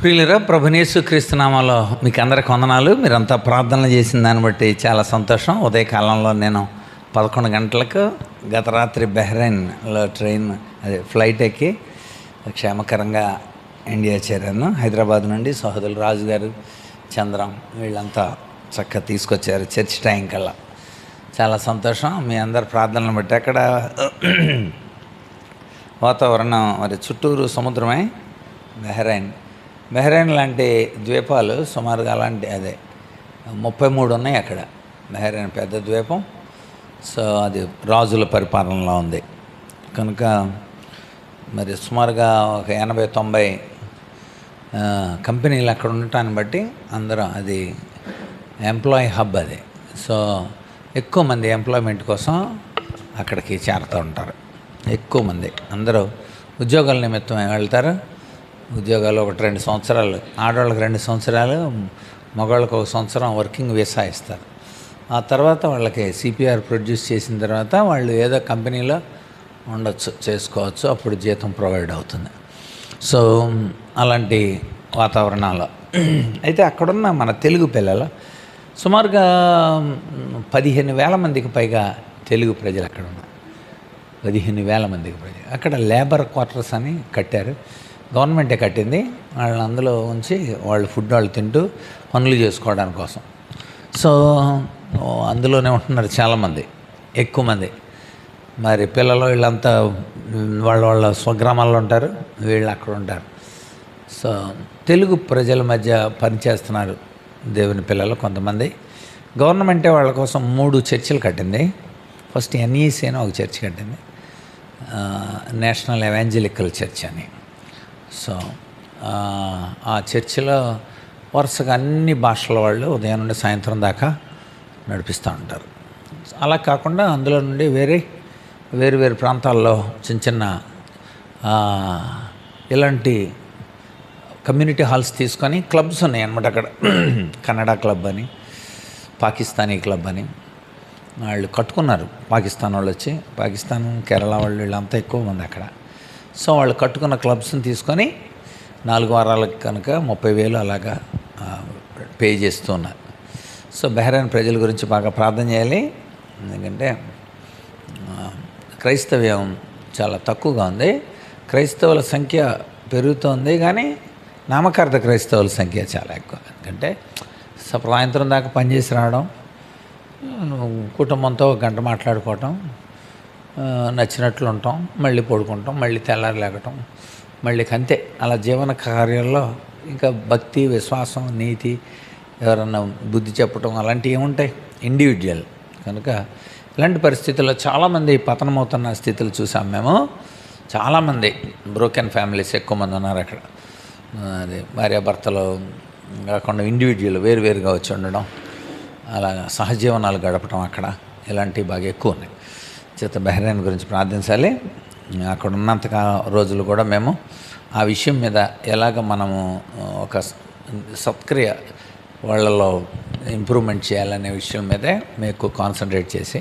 ప్రియులరా, ప్రభునేసు క్రీస్తునామాలో మీకు అందరికి వందనాలు. మీరంతా ప్రార్థనలు చేసిన దాన్ని బట్టి చాలా సంతోషం. ఉదయకాలంలో నేను 11 గంటలకు గత రాత్రి బహ్రెయిన్లో ఫ్లైట్ ఎక్కి క్షేమకరంగా ఇండియా చేరాను. హైదరాబాద్ నుండి సహోదరులు రాజు గారు, చంద్రం వీళ్ళంతా చక్కగా తీసుకొచ్చారు చర్చ్ టైం కల్లా. చాలా సంతోషం. మీ అందరి ప్రార్థనలు బట్టి అక్కడ వాతావరణం మరి చుట్టూరు సముద్రమే. బహ్రెయిన్ లాంటి ద్వీపాలు సుమారుగా అలాంటి 33 ఉన్నాయి అక్కడ. బహ్రెయిన్ పెద్ద ద్వీపం. సో అది రాజుల పరిపాలనలో ఉంది కనుక మరి సుమారుగా ఒక 80-90 కంపెనీలు అక్కడ ఉండటాన్ని బట్టి అందరూ అది ఎంప్లాయీ హబ్ అది. సో ఎక్కువ మంది ఎంప్లాయ్మెంట్ కోసం అక్కడికి చేరుతూ ఉంటారు. ఎక్కువ మంది అందరూ ఉద్యోగాల నిమిత్తం వెళ్తారు. ఉద్యోగాలు 1-2 సంవత్సరాలు, ఆడవాళ్ళకి 2 సంవత్సరాలు, మగవాళ్ళకి 1 సంవత్సరం వర్కింగ్ వీసా ఇస్తారు. ఆ తర్వాత వాళ్ళకి సిపిఆర్ ప్రొడ్యూస్ చేసిన తర్వాత వాళ్ళు ఏదో కంపెనీలో ఉండొచ్చు, చేసుకోవచ్చు. అప్పుడు జీతం ప్రొవైడ్ అవుతుంది. సో అలాంటి వాతావరణాలు అయితే అక్కడున్న మన తెలుగు పిల్లలు సుమారుగా 15,000 మందికి పైగా తెలుగు ప్రజలు అక్కడ ఉన్నారు. 15,000 మందికి ప్రజలు అక్కడ లేబర్ క్వార్టర్స్ అని కట్టారు. గవర్నమెంటే కట్టింది. వాళ్ళని అందులో ఉంచి వాళ్ళు ఫుడ్ వాళ్ళు తింటూ పనులు చేసుకోవడానికి కోసం. సో అందులోనే ఉంటున్నారు చాలామంది, ఎక్కువ మంది. మరి పిల్లలు వీళ్ళంతా వాళ్ళ స్వగ్రామాల్లో ఉంటారు, వీళ్ళు అక్కడ ఉంటారు. సో తెలుగు ప్రజల మధ్య పనిచేస్తున్నారు దేవుని పిల్లలు కొంతమంది. గవర్నమెంటే వాళ్ళ కోసం 3 చర్చిలు కట్టింది. ఫస్ట్ ఎన్ఈసి అని ఒక చర్చ్ కట్టింది, నేషనల్ ఎవాంజలికల్ చర్చ్ అని. సో ఆ చర్చిలో వరుసగా అన్ని భాషల వాళ్ళు ఉదయం నుండి సాయంత్రం దాకా నడిపిస్తూ ఉంటారు. అలా కాకుండా అందులో నుండి వేరు ప్రాంతాల్లో చిన్న ఇలాంటి కమ్యూనిటీ హాల్స్ తీసుకొని క్లబ్స్ ఉన్నాయి అన్నమాట అక్కడ. కన్నడ క్లబ్ అని, పాకిస్తానీ క్లబ్ అని వాళ్ళు కట్టుకున్నారు. పాకిస్తాన్ వాళ్ళు వచ్చి, పాకిస్తాన్ కేరళ వాళ్ళు వీళ్ళంతా ఎక్కువ మంది అక్కడ. సో వాళ్ళు కట్టుకున్న క్లబ్స్ని తీసుకొని 4 వారాలకు కనుక 30,000 అలాగా పే చేస్తూ ఉన్నారు. సో బహ్రెయిన్ ప్రజల గురించి బాగా ప్రార్థన చేయాలి. ఎందుకంటే క్రైస్తవ్యం చాలా తక్కువగా ఉంది. క్రైస్తవుల సంఖ్య పెరుగుతోంది, కానీ నామకార్థ క్రైస్తవుల సంఖ్య చాలా ఎక్కువ. ఎందుకంటే సాయంత్రం దాకా పనిచేసి రావడం, కుటుంబంతో 1 గంట మాట్లాడుకోవటం, నచ్చినట్లు ఉంటాం, మళ్ళీ పడుకుంటాం, మళ్ళీ తెల్లారి లేకటం, మళ్ళీ అంతే. అలా జీవన కార్యాల్లో ఇంకా భక్తి, విశ్వాసం, నీతి, ఎవరన్నా బుద్ధి చెప్పటం అలాంటివి ఏముంటాయి ఇండివిజువల్. కనుక ఇలాంటి పరిస్థితుల్లో చాలామంది పతనమవుతున్న స్థితులు చూసాం మేము. చాలామంది బ్రోకెన్ ఫ్యామిలీస్ ఎక్కువ మంది ఉన్నారు అక్కడ. అది భార్యాభర్తలు కాకుండా ఇండివిజువల్ వేరుగా వచ్చి ఉండడం, అలాగా సహజీవనాలు గడపడం అక్కడ, ఇలాంటివి బాగా ఎక్కువ ఉన్నాయి. చేత బహ్రెయిన్ గురించి ప్రార్థించాలి. అక్కడ ఉన్నంత రోజులు కూడా మేము ఆ విషయం మీద ఎలాగ మనము ఒక సత్క్రియ వాళ్ళలో ఇంప్రూవ్మెంట్ చేయాలనే విషయం మీదే మేము ఎక్కువ కాన్సన్ట్రేట్ చేసి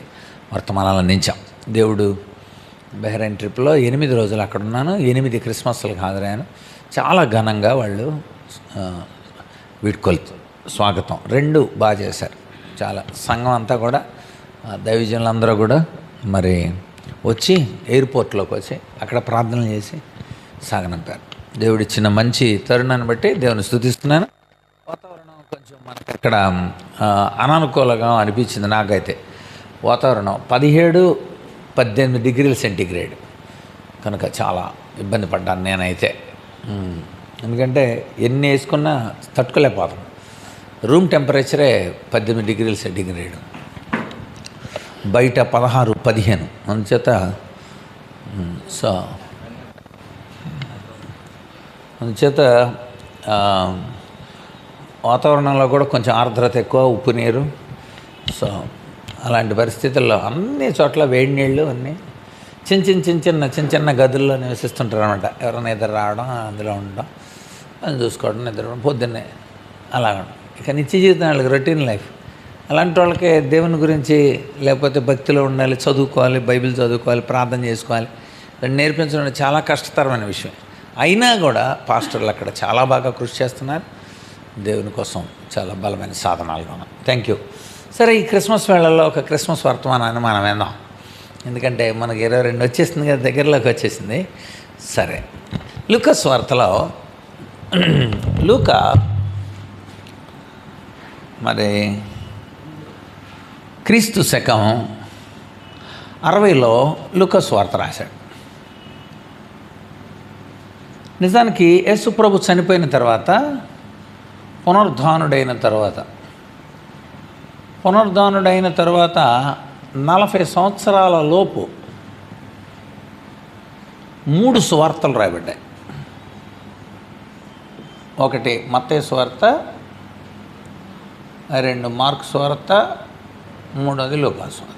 వర్తమానాలు అందించాం. దేవుడు బహ్రెయిన్ ట్రిప్లో 8 రోజులు అక్కడ ఉన్నాను. 8 క్రిస్మస్లకు హాజరయ్యాను. చాలా ఘనంగా వాళ్ళు వీడ్కొలు, స్వాగతం 2 బాగా చేశారు. చాలా సంఘం అంతా కూడా, దైవజనులందరూ కూడా మరి వచ్చి ఎయిర్పోర్ట్లోకి వచ్చి అక్కడ ప్రార్థనలు చేసి సాగనంపారు. దేవుడిచ్చిన మంచి తరుణాన్ని బట్టి దేవుని స్తుతిస్తున్నాను. వాతావరణం కొంచెం మనకు అక్కడ అనానుకూలంగా అనిపించింది నాకైతే. వాతావరణం 17-18 డిగ్రీల సెంటీగ్రేడ్ కనుక చాలా ఇబ్బంది పడ్డాను నేనైతే. ఎందుకంటే ఎన్ని వేసుకున్నా తట్టుకోలేకపోతాం. రూమ్ టెంపరేచరే 18 డిగ్రీల సెంటీగ్రేడ్, బయట 16-15. అందుచేత వాతావరణంలో కూడా కొంచెం ఆర్ద్రత ఎక్కువ, ఉప్పు నీరు. సో అలాంటి పరిస్థితుల్లో అన్ని చోట్ల వేడి నీళ్ళు అన్నీ చిన్న గదుల్లో నివసిస్తుంటారు అనమాట. ఎవరైనా నిద్ర రావడం, అందులో ఉండడం, అది చూసుకోవడం, నిద్ర పొద్దున్నే అలాగ. ఇక నిత్య జీవితం వాళ్ళకి రొటీన్ లైఫ్. అలాంటి వాళ్ళకి దేవుని గురించి లేకపోతే భక్తిలో ఉండాలి, చదువుకోవాలి, బైబిల్ చదువుకోవాలి, ప్రార్థన చేసుకోవాలి, నేర్పించడం చాలా కష్టతరమైన విషయం. అయినా కూడా పాస్టర్లు అక్కడ చాలా బాగా కృషి చేస్తున్నారు. దేవుని కోసం చాలా బలమైన సాధనాలుగా ఉన్నాయి. Thank you. సరే, ఈ క్రిస్మస్ వేళల్లో ఒక క్రిస్మస్ వర్తమానాన్ని మనం విందాం. ఎందుకంటే మనకి 22 వచ్చేసింది కదా, దగ్గరలోకి వచ్చేసింది. సరే, లూకా వార్తలో లూకా మరి క్రీస్తు శకం 60లో లూకా వార్త రాశాడు. నిజానికి యేసు ప్రభు చనిపోయిన తర్వాత, పునరుద్ధానుడైన తర్వాత 40 సంవత్సరాల లోపు 3 సువార్తలు రాయబడ్డాయి. ఒకటి మత్తయి సువార్త, 2 మార్కు సువార్త, 3వది లూకా సువార్త.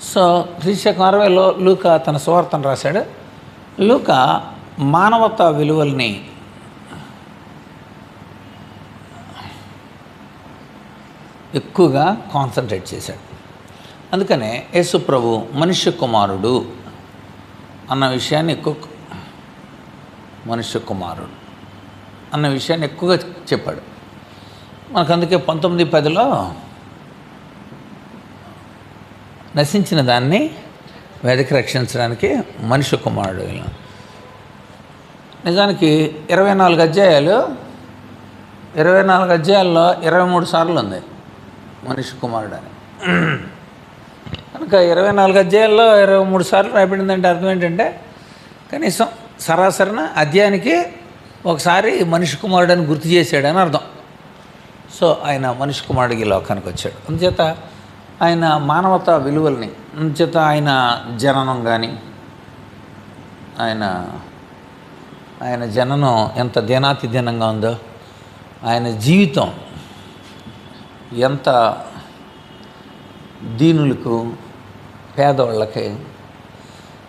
సో క్రీస్తు 60లో లూకా తన సువార్తను రాశాడు. లూకా మానవతా విలువల్ని ఎక్కువగా కాన్సన్ట్రేట్ చేశాడు. అందుకనే యేసు ప్రభు మనుష్య కుమారుడు అన్న విషయాన్ని ఎక్కువగా చెప్పాడు. మనకు అందుకే 19:10లో నశించిన దాన్ని వెదకి రక్షించడానికి మనుష్య కుమారుడు. నిజానికి 24 అధ్యాయాల్లో 23 సార్లు ఉంది మనుష్య కుమారుడు అని. కనుక 24 అధ్యాయాల్లో 23 సార్లు రాయబడిందంటే అర్థం ఏంటంటే కనీసం సరాసరిన అధ్యాయానికి ఒకసారి మనుష్య కుమారుడు అని గుర్తు చేశాడని అర్థం. సో ఆయన మనుష్య కుమారుడికి లోకానికి వచ్చాడు. అందుచేత ఆయన మానవతా విలువల్ని, అందుచేత ఆయన జననం కానీ, ఆయన జననం ఎంత దినాతిదినంగా ఉందో, ఆయన జీవితం ఎంత దీనులకు, పేదవాళ్ళకి,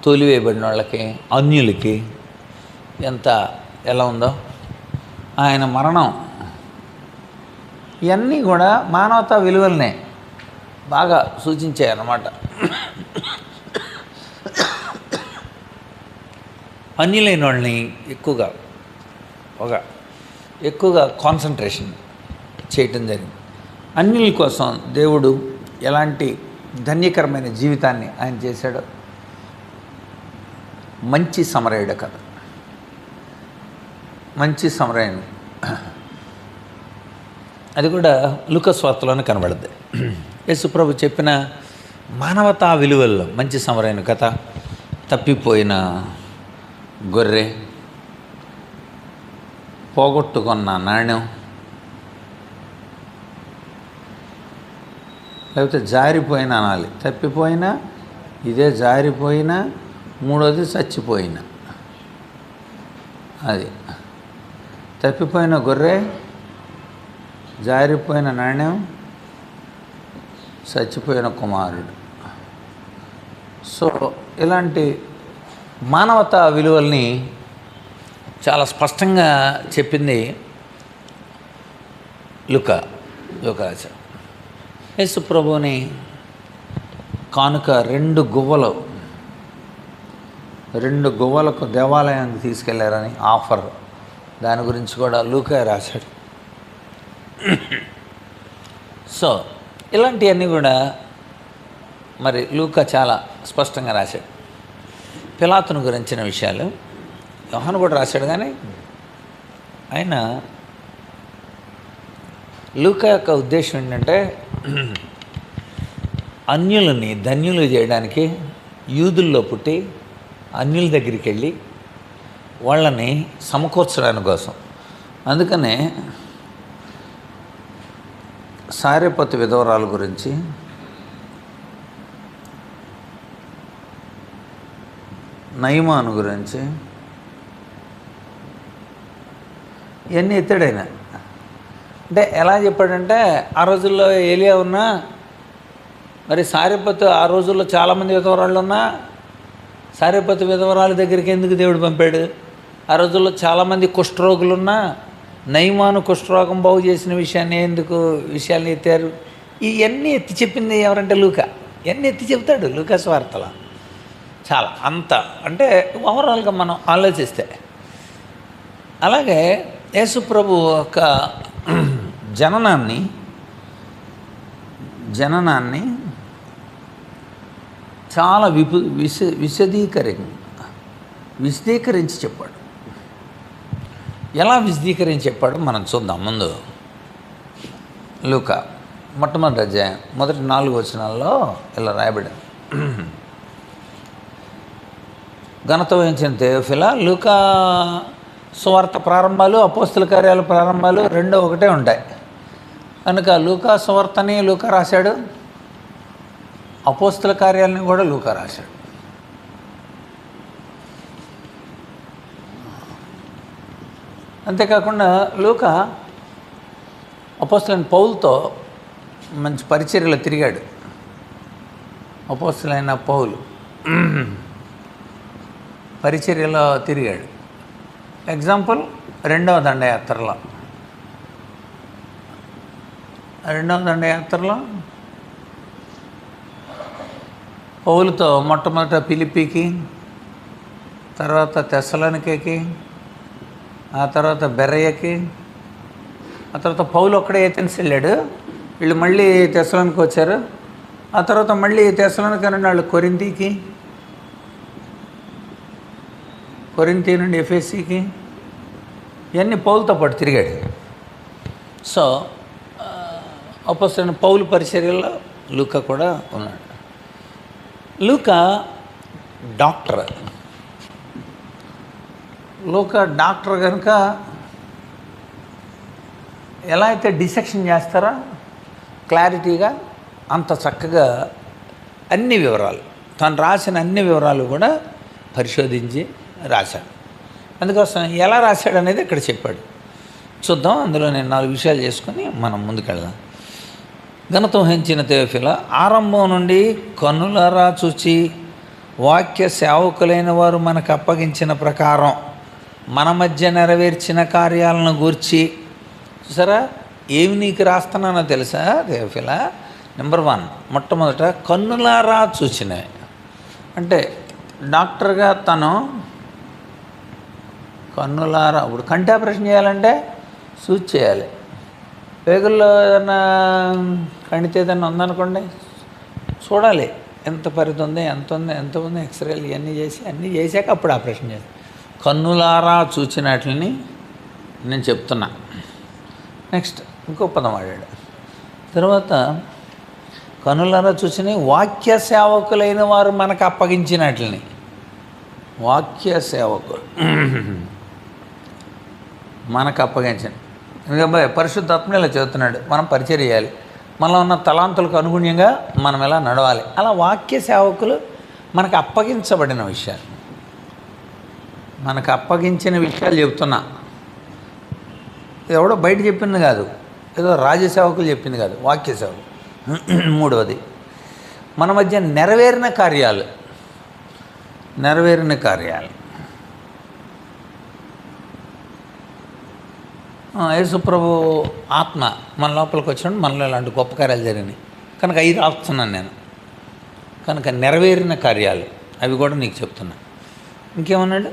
తోలివేయబడిన వాళ్ళకి, అన్యులకి ఎలా ఉందో, ఆయన మరణం, ఇవన్నీ కూడా మానవతా విలువలనే బాగా సూచించాయన్నమాట. అన్యులైన వాళ్ళని ఎక్కువగా కాన్సన్ట్రేషన్ చేయటం జరిగింది. అన్యుల కోసం దేవుడు ఎలాంటి ధన్యకరమైన జీవితాన్ని ఆయన చేశాడో మంచి సమరయుడు కథ. మంచి సమరయుడు అది కూడా లూకా వార్తలోనే కనబడుద్ది. యేసు ప్రభు చెప్పిన మానవతా విలువల్లో మంచి సమరయుని కథ, తప్పిపోయిన గొర్రె, పోగొట్టుకున్న నాణ్యం, లేకపోతే జారిపోయిన అనాలి, తప్పిపోయినా, ఇదే జారిపోయినా, 3వది చచ్చిపోయిన. అది తప్పిపోయిన గొర్రె, జారిపోయిన నాణ్యం, చచ్చిపోయిన కుమారుడు. సో ఇలాంటి మానవతా విలువల్ని చాలా స్పష్టంగా చెప్పింది లూకా రాశాడు. యేసు ప్రభువుని కానుక 2 గువ్వలకు దేవాలయానికి తీసుకెళ్లారని ఆఫర్, దాని గురించి కూడా లూకా రాశాడు. సో ఇలాంటివన్నీ కూడా మరి లూకా చాలా స్పష్టంగా రాశాడు. పిలాతును గురించిన విషయాలు యోహాను కూడా రాశాడు. కానీ ఆయన లూకా యొక్క ఉద్దేశం ఏంటంటే అన్యులని ధన్యులు చేయడానికి యూదుల్లో పుట్టి అన్యుల దగ్గరికి వెళ్ళి వాళ్ళని సమకూర్చడానికి కోసం. అందుకనే సారెపతు విధవరాలు గురించి, నయమాను గురించి ఇవన్నీ ఎత్తాడైనా. అంటే ఎలా చెప్పాడంటే ఆ రోజుల్లో ఏలియా ఉన్నా, మరి సారెపతు ఆ రోజుల్లో చాలామంది విధవరాళ్ళు ఉన్నా సారెపతు విధవరాల దగ్గరికి ఎందుకు దేవుడు పంపాడు? ఆ రోజుల్లో చాలామంది కుష్ఠరోగులున్నా నయమాను కుష్ఠరోగం బాగు చేసిన విషయాన్ని ఎత్తారు. ఇవన్నీ ఎత్తి చెప్పింది ఎవరంటే లూకా. ఇవన్నీ ఎత్తి చెప్తాడు లూకా వార్తలో. చాలా అంత అంటే ఓవరాల్గా మనం ఆలోచిస్తే. అలాగే యేసుప్రభు యొక్క జననాన్ని చాలా విశదీకరించి చెప్పాడు. ఎలా విశదీకరించి చెప్పాడు మనం చూద్దాం. ముందు లూకా మొట్టమొదటి అధ్యాయం మొదటి 4 వచనాల్లో ఇలా రాయబడింది. ఘనత వహించిన తెయోఫిలా, లూకా సువార్త ప్రారంభాలు అపోస్తల కార్యాల ప్రారంభాలు రెండో ఒకటే ఉంటాయి కనుక లూకా సువార్తని లూకా రాశాడు, అపోస్తల కార్యాలని కూడా లూకా రాశాడు. అంతేకాకుండా లూకా అపోస్తలైన పౌలుతో మంచి పరిచర్యలో తిరిగాడు. అపోస్తలైన పౌలు పరిచర్యలో తిరిగాడు. ఎగ్జాంపుల్ రెండవ దండయాత్రలో పౌలుతో మొట్టమొదట ఫిలిప్పీకి, తర్వాత తెస్సలోనికేకి, ఆ తర్వాత బెరయ్యకి, ఆ తర్వాత పౌలు ఒక్కడే ఏథెన్స్ వెళ్ళాడు. వీళ్ళు మళ్ళీ తెస్సలోనికి వచ్చారు. ఆ తర్వాత మళ్ళీ తెస్సలోనికి వాళ్ళు కొరింథీ నుండి ఎఫెసీకి, ఇవన్నీ పౌలుతో పాటు తిరిగాడు. సో అపోస్తలుడైన పౌలు పరిచర్యలో లూకా కూడా ఉన్నాడు. లూకా డాక్టర్ కనుక ఎలా అయితే డిసెక్షన్ చేస్తారో క్లారిటీగా అంత చక్కగా అన్ని వివరాలు తను రాసిన అన్ని వివరాలు కూడా పరిశోధించి రాశాడు. అందుకోసం ఎలా రాశాడు అనేది ఇక్కడ చెప్పాడు. చూద్దాం. అందులో నేను 4 విషయాలు చేసుకొని మనం ముందుకెళ్దాం. ఘనత వహించిన తెయోఫిలా, ఆరంభం నుండి కన్నులారా చూచి వాక్య సేవకులైన వారు మనకు అప్పగించిన ప్రకారం మన మధ్య నెరవేర్చిన కార్యాలను గూర్చి. చూసారా ఏమి నీకు రాస్తున్నానో తెలుసా తెయోఫిలా? నెంబర్ 1 మొట్టమొదట కన్నులారా చూచినవి. అంటే డాక్టర్గా తను కన్నులారా, ఇప్పుడు కంటి ఆపరేషన్ చేయాలంటే చూసి చేయాలి. పేగుల్లో ఏదైనా కణితే ఏదైనా ఉందనుకోండి చూడాలి, ఎంత పరిధి ఉంది, ఎంత ఉంది, ఎక్స్రేలు ఇవన్నీ చేశాక అప్పుడు ఆపరేషన్ చేయాలి. కన్నులారా చూచినట్లని నేను చెప్తున్నా. నెక్స్ట్ ఇంకో పదం వాడాడు. తర్వాత కన్నులారా చూసిన వాక్య సేవకులైన వారు మనకు అప్పగించినట్లని. వాక్య సేవకులు మనకు అప్పగించండి. ఎందుకంటే పరిశుద్ధాత్మ ఇలా చెబుతున్నాడు, మనం పరిచర్య చేయాలి, మనలో ఉన్న తలాంతులకు అనుగుణ్యంగా మనం ఎలా నడవాలి. అలా వాక్య సేవకులు మనకు అప్పగించబడిన విషయాలు, మనకు అప్పగించిన విషయాలు చెబుతున్నా. ఎవడో బయట చెప్పింది కాదు, ఏదో రాజసేవకులు చెప్పింది కాదు, వాక్య సేవకులు. 3వది మన మధ్య నెరవేరిన కార్యాలు. యేసుప్రభు ఆత్మ మన లోపలికి వచ్చినప్పుడు మనలో ఇలాంటి గొప్ప కార్యాలు జరిగినాయి కనుక అవి రాస్తున్నాను నేను. కనుక నెరవేరిన కార్యాలు అవి కూడా నీకు చెప్తున్నా. ఇంకేమన్నాడు?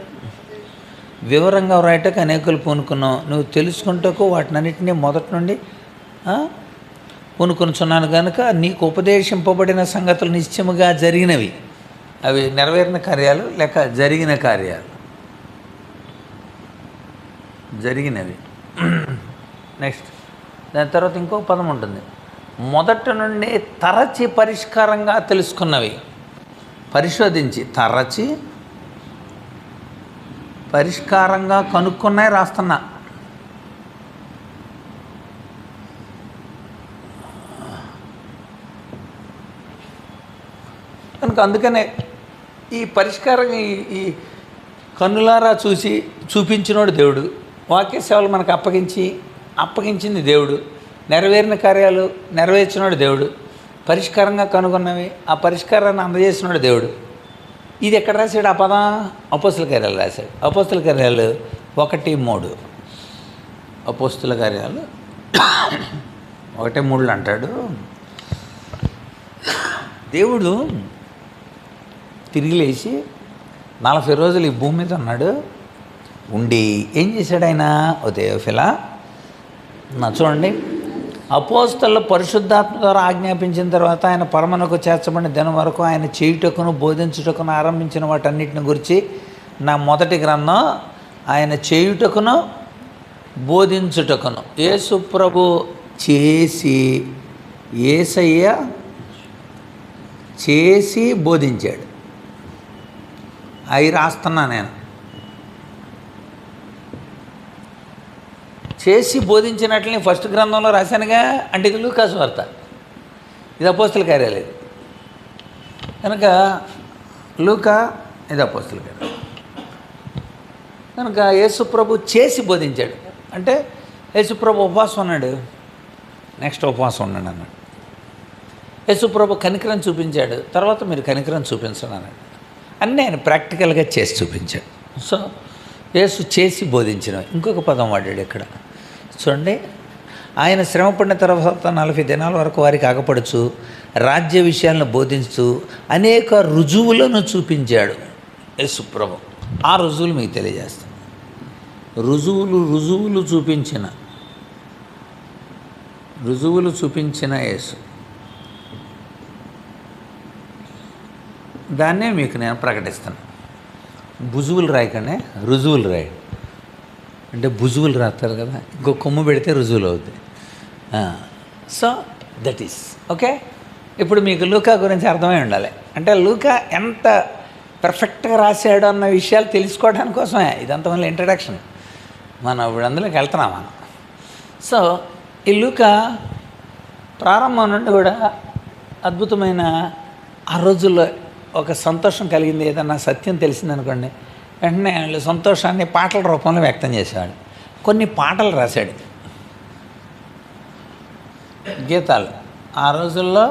వివరంగా వ్రాయటకు అనేకులు పూనుకున్నావు, నువ్వు తెలుసుకుంటకు వాటినన్నింటినీ మొదటి నుండి పూనుకొనుచున్నాను కనుక నీకు ఉపదేశింపబడిన సంగతులు నిశ్చయముగా జరిగినవి. అవి నెరవేరిన కార్యాలు లేక జరిగిన కార్యాలు, జరిగినవి. నెక్స్ట్ దాని తర్వాత ఇంకో పదం ఉంటుంది, మొదటి నుండి తరచి పరిష్కారంగా తెలుసుకున్నవి. పరిశోధించి తరచి పరిష్కారంగా కనుక్కున్నాయి రాస్తున్నా. కనుక అందుకనే ఈ పరిష్కారం ఈ కన్నులారా చూపించినోడు దేవుడు, వాక్య సేవలు మనకు అప్పగించింది దేవుడు, నెరవేరిన కార్యాలు నెరవేర్చినోడు దేవుడు, పరిష్కారంగా కనుగొన్నవి ఆ పరిష్కారాన్ని అందజేసినోడు దేవుడు. ఇది ఎక్కడ రాశాడు? ఆ పదం అపోస్తల కార్యాలు రాశాడు. అపోస్తల కార్యాలు 1:3. అపోస్తల కార్యాలు 1:3 అంటాడు, దేవుడు తిరిగి లేచి 40 రోజులు ఈ భూమి మీద ఉన్నాడు. ఉండి ఏం చేశాడు ఆయన? ఓ థెయోఫిలా, చూడండి, అపోస్తలు పరిశుద్ధాత్మ ద్వారా ఆజ్ఞాపించిన తర్వాత ఆయన పరమనకు చేర్చబడిన దినం వరకు ఆయన చేయుటకును బోధించుటకును ఆరంభించిన వాటన్నిటిని గురించి నా మొదటి గ్రంథం. ఆయన చేయుటకును బోధించుటకును, యేసు ప్రభు చేసి, యేసయ్య చేసి బోధించాడు. అవి రాస్తున్నా నేను. చేసి బోధించినట్లని ఫస్ట్ గ్రంథంలో రాశానుగా. అంటే ఇది లూకా సువార్త, ఇది అపోస్తల కార్యాలు. కనుక లూకా, ఇది అపోస్తల కార్యాలు. కనుక యేసుప్రభు చేసి బోధించాడు. అంటే యేసుప్రభు ఉపవాసం ఉన్నాడు, నెక్స్ట్ ఉపవాసం ఉన్నాడు అన్నాడు. యేసుప్రభు కనికరం చూపించాడు, తర్వాత మీరు కనికరం చూపించండి అన్నాడు. అన్నీ ఆయన ప్రాక్టికల్గా చేసి చూపించాడు. సో యేసు చేసి బోధించిన ఇంకొక పదం వాడాడు ఇక్కడ చూడండి. ఆయన శ్రమపడిన తర్వాత 40 దినాల వరకు వారికి ఆగపడుచు రాజ్య విషయాలను బోధించు అనేక రుజువులను చూపించాడు యేసుప్రభు. ఆ రుజువులు మీకు తెలియజేస్తాను. రుజువులు చూపించిన యేసు, దాన్నే మీకు నేను ప్రకటిస్తాను. భుజువులు రాయకండి, రుజువులు రాయండి. అంటే భుజువులు రాస్తారు కదా, ఇంకో కొమ్ము పెడితే రుజువులు అవుతాయి. So that is okay. ఇప్పుడు మీకు లూకా గురించి అర్థమై ఉండాలి. అంటే లూకా ఎంత పర్ఫెక్ట్గా రాశాడు అన్న విషయాలు తెలుసుకోవడానికి కోసమే ఇదంతా మళ్ళీ ఇంట్రడక్షన్. మనం ఇప్పుడు అందులోకి వెళ్తున్నాం మనం. సో ఈ లూకా ప్రారంభం నుండి కూడా అద్భుతమైన, ఆ రోజుల్లో ఒక సంతోషం కలిగింది, ఏదన్నా సత్యం తెలిసిందనుకోండి, వెంటనే వాళ్ళు సంతోషాన్ని పాటల రూపంలో వ్యక్తం చేసేవాడు. కొన్ని పాటలు రాశాడు, గీతాలు. ఆ రోజుల్లో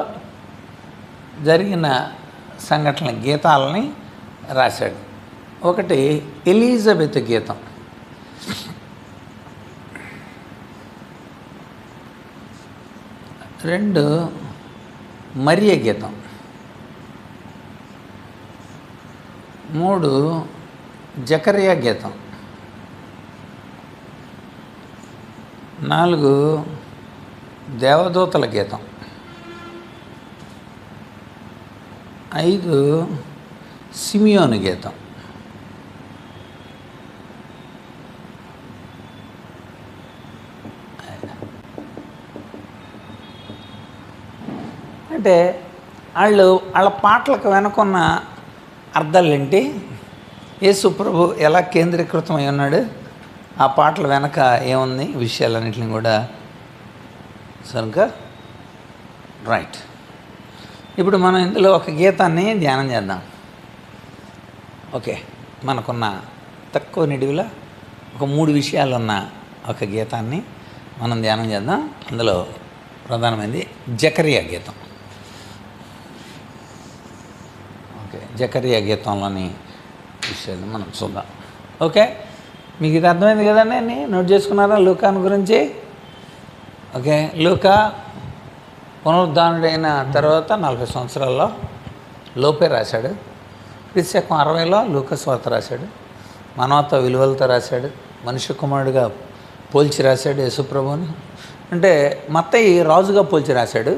జరిగిన సంఘటనల గీతాలని రాశాడు. ఒకటి ఎలిజబెత్ గీతం, 2 మరియ గీతం, 3 జకరియా గీతం, 4 దేవదూతల గీతం, 5 సిమియోను గీతం, అంటే వాళ్ళ పాటలకు వెనుకున్న అర్థాలు ఏంటి, యేసు ప్రభు ఎలా కేంద్రీకృతమై ఉన్నాడు, ఆ పాటల వెనక ఏముంది, విషయాలన్నింటినీ కూడా కనుక రైట్. ఇప్పుడు మనం ఇందులో ఒక గీతాన్ని ధ్యానం చేద్దాం. ఓకే, మనకున్న తక్కువ నిడివిలో ఒక 3 విషయాలు ఉన్న ఒక గీతాన్ని మనం ధ్యానం చేద్దాం. అందులో ప్రధానమైనది జకరియా గీతం. ఓకే, జకరియా గీతంలోని విషయాలు మనం చూద్దాం. ఓకే, మీకు ఇది అర్థమైంది కదండి, నోట్ చేసుకున్నారా లూకాను గురించి? ఓకే, లూకా పునరుద్ధానుడైన తర్వాత 40 సంవత్సరాల్లో లోపే రాశాడు. క్రీస్తు 60లో లూకా సువార్త రాశాడు. మానవత్వ విలువలతో రాశాడు. మనుష్య కుమారుడిగా పోల్చి రాశాడు యేసుప్రభుని. అంటే మత్తయి రాజుగా పోల్చి రాశాడు.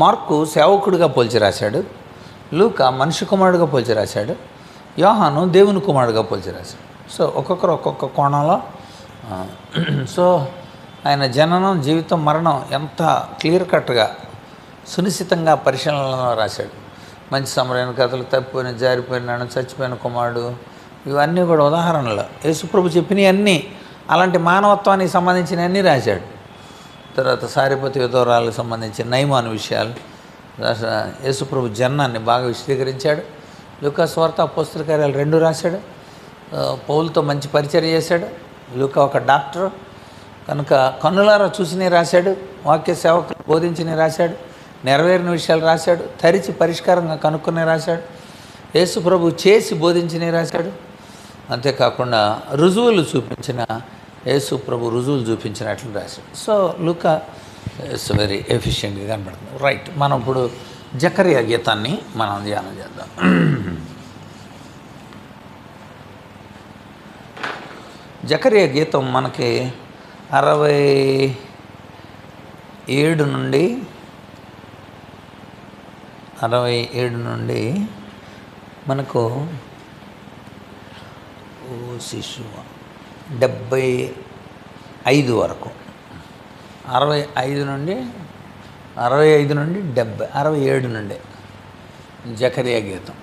మార్కు సేవకుడిగా పోల్చి రాశాడు. లూకా మనుష్య కుమారుడిగా పోల్చి రాశాడు. యోహాను దేవుని కుమారుడిగా పోల్చి రాశాడు. సో ఒక్కొక్కరు ఒక్కొక్క కోణంలో సో ఆయన జననం, జీవితం, మరణం ఎంత క్లియర్ కట్గా సునిశ్చితంగా పరిశీలనలో రాశాడు. మంచి సమరైన కథలు, తప్పిపోయిన, జారిపోయిన, చచ్చిపోయిన కుమారుడు, ఇవన్నీ కూడా ఉదాహరణలు. యేసుప్రభు చెప్పినవన్నీ, అలాంటి మానవత్వానికి సంబంధించినవన్నీ రాశాడు. తర్వాత సారిపతి విధవరాలకు సంబంధించిన నయమాను విషయాలు, యేసుప్రభు జన్మాన్ని బాగా విశదీకరించాడు. లూకా సువార్త, అపోస్తల కార్యాలు 2 రాశాడు. పౌలుతో మంచి పరిచయం చేశాడు. లూకా ఒక డాక్టర్ కనుక కన్నులారా చూసినవి రాశాడు. వాక్య సేవకు బోధించినవి రాశాడు. నెరవేరిన విషయాలు రాశాడు. తరిచి పరిష్కారంగా కనుక్కునే రాశాడు. యేసు ప్రభు చేసి బోధించినవి రాశాడు. అంతేకాకుండా రుజువులు చూపించిన, యేసు ప్రభు రుజువులు చూపించినట్లు రాశాడు. సో లూకా ఇట్స్ వెరీ ఎఫిషియెంట్గా కనబడుతుంది. రైట్, మనం ఇప్పుడు జకరియా గీతాన్ని మనం ధ్యానం చేద్దాం. జకరియా గీతం మనకి 67 నుండి 67 మనకు శిశువ 75 వరకు, 65 నుండి 67 నుండి జకరియా గీతం.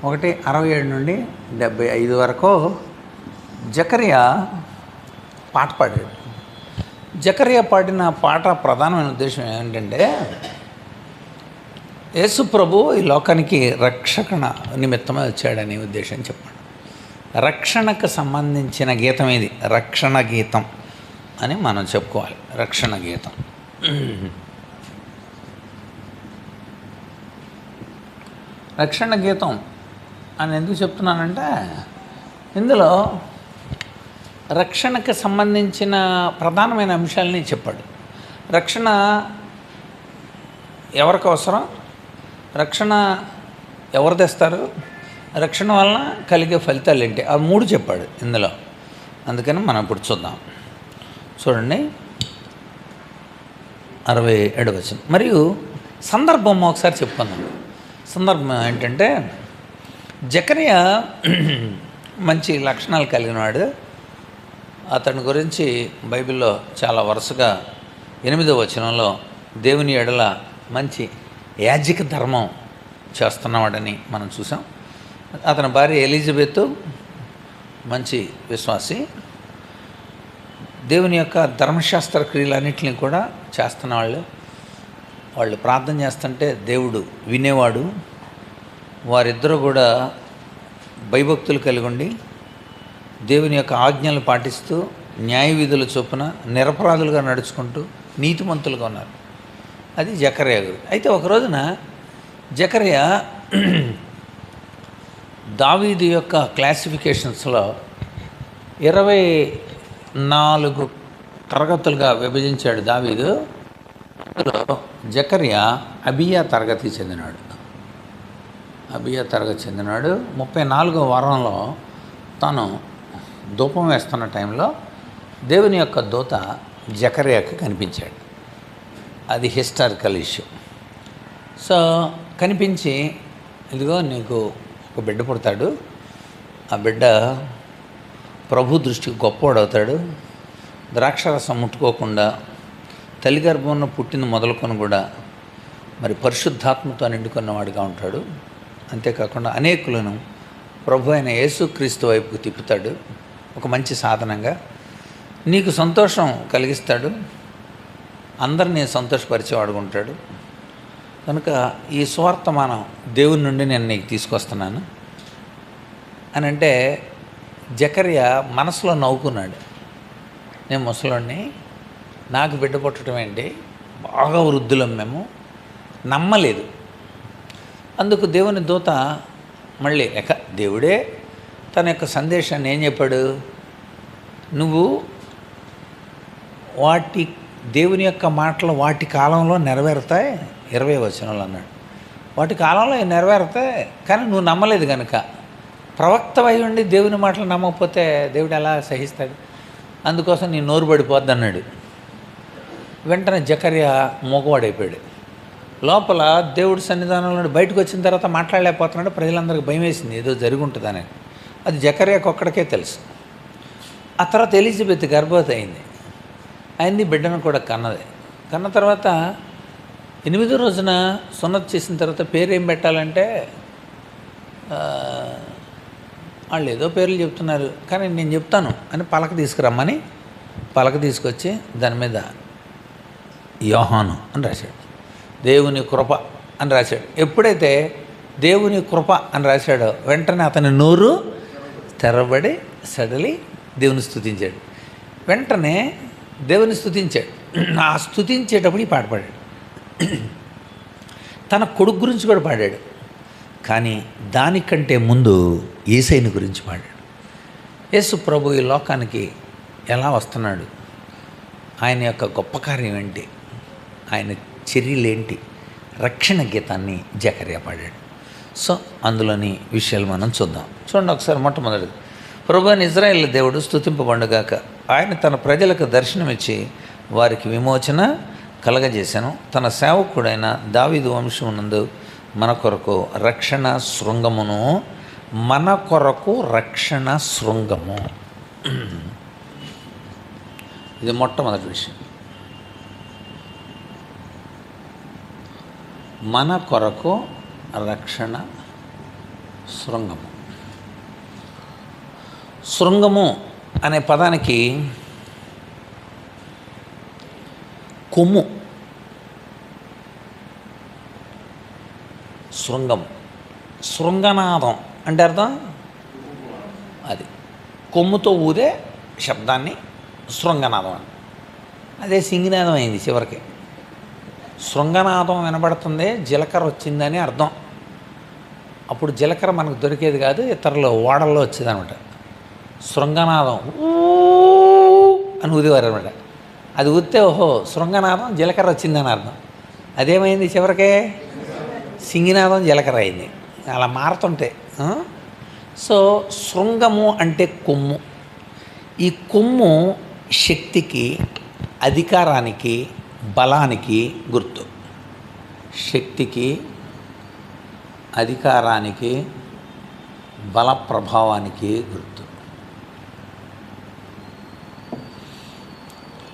ఒకటి 67 నుండి 75 వరకు జకరియా పాట పాడాడు. జకరియా పాడిన పాట ప్రధానమైన ఉద్దేశం ఏంటంటే, యేసు ప్రభు ఈ లోకానికి రక్షణ నిమిత్తమే వచ్చాడనే ఉద్దేశం చెప్పాడు. రక్షణకు సంబంధించిన గీతం ఇది, రక్షణ గీతం అని మనం చెప్పుకోవాలి. రక్షణ గీతం. రక్షణ గీతం అని ఎందుకు చెప్తున్నానంటే, ఇందులో రక్షణకు సంబంధించిన ప్రధానమైన అంశాలని చెప్పాడు. రక్షణ ఎవరికి అవసరం, రక్షణ ఎవరు తెస్తారు, రక్షణ వలన కలిగే ఫలితాలు ఏంటి, ఆ 3 చెప్పాడు ఇందులో. అందుకని మనం ఇప్పుడు చూద్దాం. చూడండి 67వ వచనం. మరియు సందర్భం ఒకసారి చెప్పుకుందాం. సందర్భం ఏంటంటే, జకరియా మంచి లక్షణాలు కలిగినవాడు. అతని గురించి బైబిల్లో చాలా వరుసగా 8వ వచనంలో దేవుని ఎడల మంచి యాజక ధర్మం చేస్తున్నవాడని మనం చూసాం. అతని భార్య ఎలిజబెత్ మంచి విశ్వాసి, దేవుని యొక్క ధర్మశాస్త్ర క్రియలన్నింటినీ కూడా చేస్తున్న వాళ్ళు ప్రార్థన చేస్తుంటే దేవుడు వినేవాడు. వారిద్దరూ కూడా భయభక్తులు కలిగి ఉండి దేవుని యొక్క ఆజ్ఞలు పాటిస్తూ న్యాయ విధుల చొప్పున నిరపరాధులుగా నడుచుకుంటూ నీతిమంతులుగా ఉన్నారు. అది జకరియా గారు. అయితే ఒక రోజున జకరియా దావీదు యొక్క క్లాసిఫికేషన్స్లో 24 తరగతులుగా విభజించాడు దావీదు. అందులో జకరియా అబియా తరగతికి చెందినాడు. 34వ వారంలో తాను ధూపం వేస్తున్న టైంలో దేవుని యొక్క దూత జకరియాకి కనిపించాడు. అది హిస్టారికల్ ఇష్యూ. సో కనిపించి, ఇదిగో నీకు ఒక బిడ్డ పుడతాడు, ఆ బిడ్డ ప్రభు దృష్టికి గొప్పవాడవుతాడు, ద్రాక్షరసం ముట్టుకోకుండా తల్లి గర్భంలో పుట్టిన మొదలుకొని కూడా మరి పరిశుద్ధాత్మతో నిండుకున్నవాడిగా ఉంటాడు. అంతేకాకుండా అనేకులను ప్రభు అయిన యేసుక్రీస్తు వైపుకు తిప్పుతాడు. ఒక మంచి సాధనంగా నీకు సంతోషం కలిగిస్తాడు, అందరినీ సంతోషపరిచేవాడుగా ఉంటాడు. కనుక ఈ సువార్తమానం దేవుని నుండి నేను నీకు తీసుకొస్తున్నాను అని అంటే, జకరియా మనసులో నవ్వుకున్నాడు. నేను ముసలోడిని, నాకు బిడ్డ పుట్టడం ఏంటి, బాగా వృద్ధులం మేము, నమ్మలేదు. అందుకు దేవుని దూత మళ్ళీ దేవుడే తన యొక్క సందేశాన్ని ఏం చెప్పాడు, నువ్వు దేవుని యొక్క మాటలు వాటి కాలంలో నెరవేరుతాయి. 20వ వచనంలో అన్నాడు, వాటి కాలంలో నెరవేరుతాయి, కానీ నువ్వు నమ్మలేదు కనుక, ప్రవక్త అయి ఉండి దేవుని మాటలు నమ్మకపోతే దేవుడు ఎలా సహిస్తాడు, అందుకోసం నీ నోరు పడిపోద్ది అన్నాడు. వెంటనే జకరియా మూగవాడైపోయాడు. లోపల దేవుడి సన్నిధానంలో బయటకు వచ్చిన తర్వాత మాట్లాడలేకపోతున్నాడు. ప్రజలందరికీ భయం వేసింది, ఏదో జరిగి ఉంటుందని. అది జకరియాకు ఒక్కడికే తెలుసు. ఆ తర్వాత ఎలిజబెత్ గర్భవతి అయింది, బిడ్డను కూడా కన్నది. కన్న తర్వాత 8వ రోజున సున్నతి చేసిన తర్వాత పేరు ఏం పెట్టాలంటే వాళ్ళు ఏదో పేర్లు చెప్తున్నారు, కానీ నేను చెప్తాను అని పలక తీసుకురమ్మని పలక తీసుకొచ్చి దాని మీద యోహాను అని రాశాడు, దేవుని కృప అని రాశాడు. ఎప్పుడైతే దేవుని కృప అని రాశాడో వెంటనే అతని నోరు తెరబడి సడలి దేవుని స్తుతించాడు. వెంటనే దేవుని స్తుతించాడు. ఆ స్తుతించేటప్పుడు ఈ పాట పాడాడు. తన కొడుకు గురించి కూడా పాడాడు, కానీ దానికంటే ముందు యేసయ్యని గురించి పాడాడు. యేసు ప్రభు ఈ లోకానికి ఎలా వస్తున్నాడు, ఆయన యొక్క గొప్ప కార్యం ఏంటి, ఆయన చర్యలేంటి, రక్షణ గీతాన్ని జకర్యా పాడాడు. సో అందులోని విషయాలు మనం చూద్దాం. చూడండి ఒకసారి. మొట్టమొదటిది, ప్రభువైన ఇశ్రాయేలు దేవుడు స్తుతింపబడుగాక. ఆయన తన ప్రజలకు దర్శనమిచ్చి వారికి విమోచన కలగజేశాను. తన సేవకుడైన దావీదు వంశమునందు మన కొరకు రక్షణ శృంగమును, మన కొరకు రక్షణ శృంగము. ఇది మొట్టమొదటి విషయం. మన కొరకు రక్షణ శృంగము. శృంగము అనే పదానికి కొమ్ము. శృంగం, శృంగనాదం అంటే అర్థం అది కొమ్ముతో ఊదే శబ్దాన్ని శృంగనాదం అని. అదే సింగినాదం అయింది చివరికి. శృంగనాదం వినబడుతుంది, జీలకర్ర వచ్చిందని అర్థం. అప్పుడు జీలకర్ర మనకు దొరికేది కాదు, ఇతరులు ఓడల్లో వచ్చేది అనమాట. శృంగనాదం అని ఊదేవారు అనమాట. అది ఊస్తే ఓహో శృంగనాదం జీలకర్ర వచ్చిందని అర్థం. అదేమైంది చివరికే సింగినాదం జీలకర్ర అయింది. అలా మారుతుంటే. సో శృంగము అంటే కొమ్ము. ఈ కొమ్ము శక్తికి, అధికారానికి, బలానికి గుర్తు. శక్తికి, అధికారానికి, బల ప్రభావానికి గుర్తు.